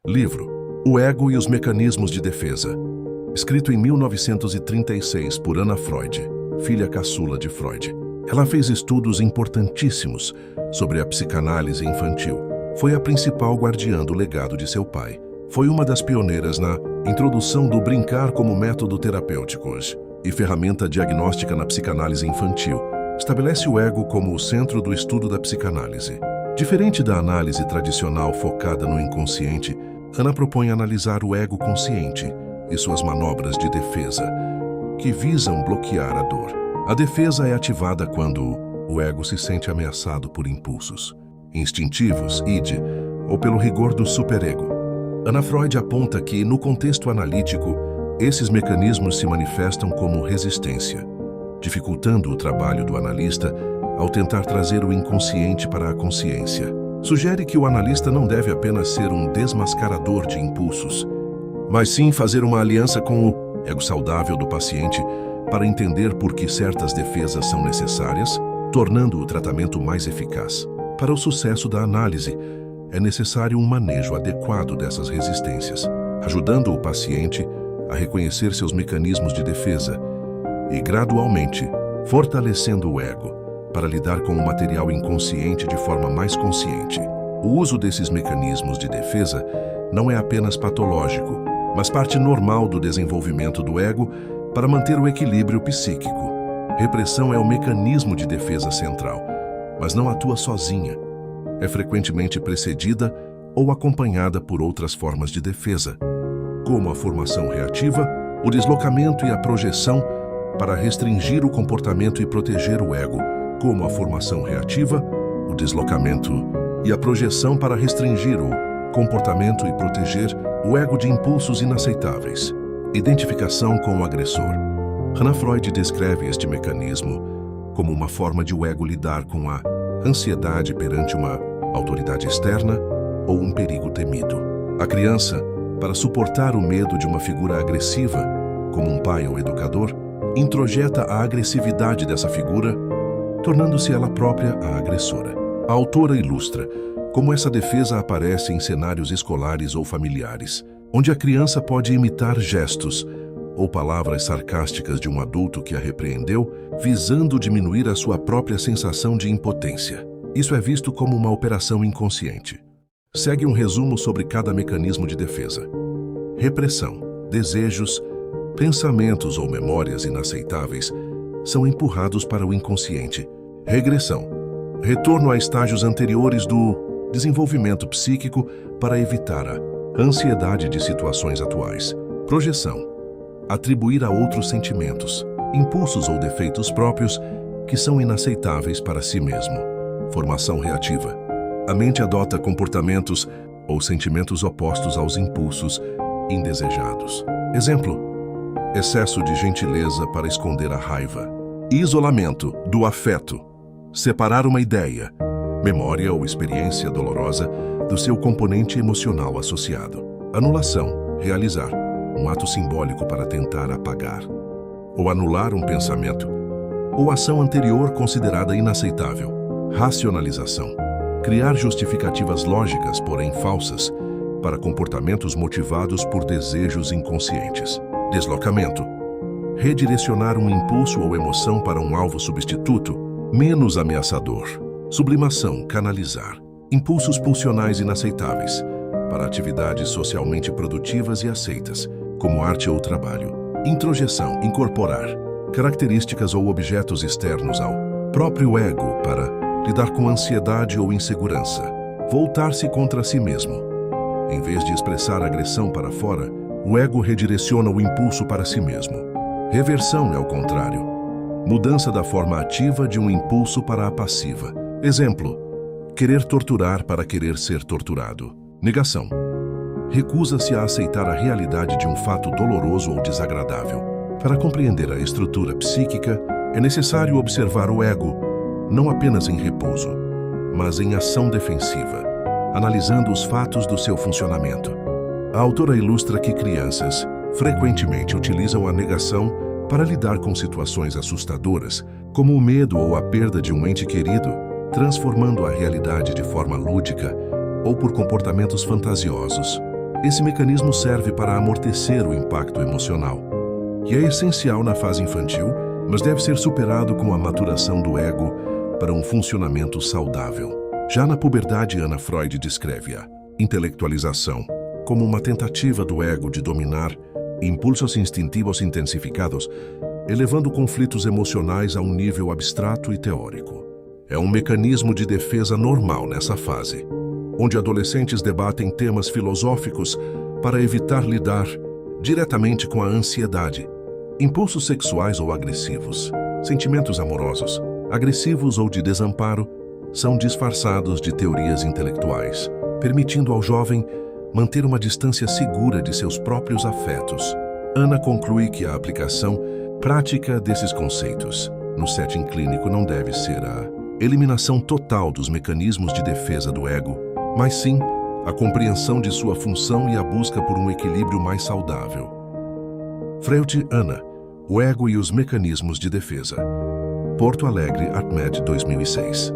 Livro O Ego e os Mecanismos de Defesa, escrito em 1936 por Anna Freud, filha caçula de Freud. Ela fez estudos importantíssimos sobre a psicanálise infantil. Foi a principal guardiã do legado de seu pai. Foi uma das pioneiras na introdução do brincar como método terapêutico e ferramenta diagnóstica na psicanálise infantil. Estabelece o ego como o centro do estudo da psicanálise. Diferente da análise tradicional focada no inconsciente, Anna propõe analisar o ego consciente e suas manobras de defesa, que visam bloquear a dor. A defesa é ativada quando o ego se sente ameaçado por impulsos instintivos, id, ou pelo rigor do superego. Anna Freud aponta que, no contexto analítico, esses mecanismos se manifestam como resistência, dificultando o trabalho do analista ao tentar trazer o inconsciente para a consciência. Sugere que o analista não deve apenas ser um desmascarador de impulsos, mas sim fazer uma aliança com o ego saudável do paciente para entender por que certas defesas são necessárias, tornando o tratamento mais eficaz. Para o sucesso da análise, é necessário um manejo adequado dessas resistências, ajudando o paciente a reconhecer seus mecanismos de defesa e, gradualmente, fortalecendo o ego para lidar com o material inconsciente de forma mais consciente. O uso desses mecanismos de defesa não é apenas patológico, mas parte normal do desenvolvimento do ego para manter o equilíbrio psíquico. Repressão é o mecanismo de defesa central, mas não atua sozinha. É frequentemente precedida ou acompanhada por outras formas de defesa, como a formação reativa, o deslocamento e a projeção para restringir o comportamento e proteger o ego, como a formação reativa, o deslocamento e a projeção para restringir o comportamento e proteger o ego de impulsos inaceitáveis. Identificação com o agressor. Anna Freud descreve este mecanismo como uma forma de o ego lidar com a ansiedade perante uma autoridade externa ou um perigo temido. A criança, para suportar o medo de uma figura agressiva, como um pai ou educador, introjeta a agressividade dessa figura, tornando-se ela própria a agressora. A autora ilustra como essa defesa aparece em cenários escolares ou familiares, onde a criança pode imitar gestos ou palavras sarcásticas de um adulto que a repreendeu, visando diminuir a sua própria sensação de impotência. Isso é visto como uma operação inconsciente. Segue um resumo sobre cada mecanismo de defesa. Repressão, desejos, pensamentos ou memórias inaceitáveis são empurrados para o inconsciente. Regressão, retorno a estágios anteriores do desenvolvimento psíquico para evitar a ansiedade de situações atuais. Projeção, atribuir a outros sentimentos, impulsos ou defeitos próprios que são inaceitáveis para si mesmo. Formação reativa, a mente adota comportamentos ou sentimentos opostos aos impulsos indesejados. Exemplo, excesso de gentileza para esconder a raiva. Isolamento do afeto, separar uma ideia, memória ou experiência dolorosa do seu componente emocional associado. Anulação, realizar um ato simbólico para tentar apagar ou anular um pensamento ou ação anterior considerada inaceitável. Racionalização, criar justificativas lógicas, porém falsas, para comportamentos motivados por desejos inconscientes. Deslocamento, redirecionar um impulso ou emoção para um alvo substituto, menos ameaçador. Sublimação, canalizar impulsos pulsionais inaceitáveis para atividades socialmente produtivas e aceitas, como arte ou trabalho. Introjeção, incorporar características ou objetos externos ao próprio ego para lidar com ansiedade ou insegurança. Voltar-se contra si mesmo. Em vez de expressar agressão para fora, o ego redireciona o impulso para si mesmo. Reversão é o contrário. Mudança da forma ativa de um impulso para a passiva. Exemplo, querer torturar para querer ser torturado. Negação. Recusa-se a aceitar a realidade de um fato doloroso ou desagradável. Para compreender a estrutura psíquica, é necessário observar o ego, não apenas em repouso, mas em ação defensiva, analisando os fatos do seu funcionamento. A autora ilustra que crianças frequentemente utilizam a negação para lidar com situações assustadoras, como o medo ou a perda de um ente querido, transformando a realidade de forma lúdica ou por comportamentos fantasiosos. Esse mecanismo serve para amortecer o impacto emocional, que é essencial na fase infantil, mas deve ser superado com a maturação do ego para um funcionamento saudável. Já na puberdade, Anna Freud descreve a intelectualização como uma tentativa do ego de dominar impulsos instintivos intensificados, elevando conflitos emocionais a um nível abstrato e teórico. É um mecanismo de defesa normal nessa fase, onde adolescentes debatem temas filosóficos para evitar lidar diretamente com a ansiedade, impulsos sexuais ou agressivos, sentimentos amorosos, agressivos ou de desamparo, são disfarçados de teorias intelectuais, permitindo ao jovem manter uma distância segura de seus próprios afetos. Anna conclui que a aplicação prática desses conceitos no setting clínico não deve ser a eliminação total dos mecanismos de defesa do ego, mas sim a compreensão de sua função e a busca por um equilíbrio mais saudável. Freud, Anna, o ego e os mecanismos de defesa. Porto Alegre, ArtMed 2006.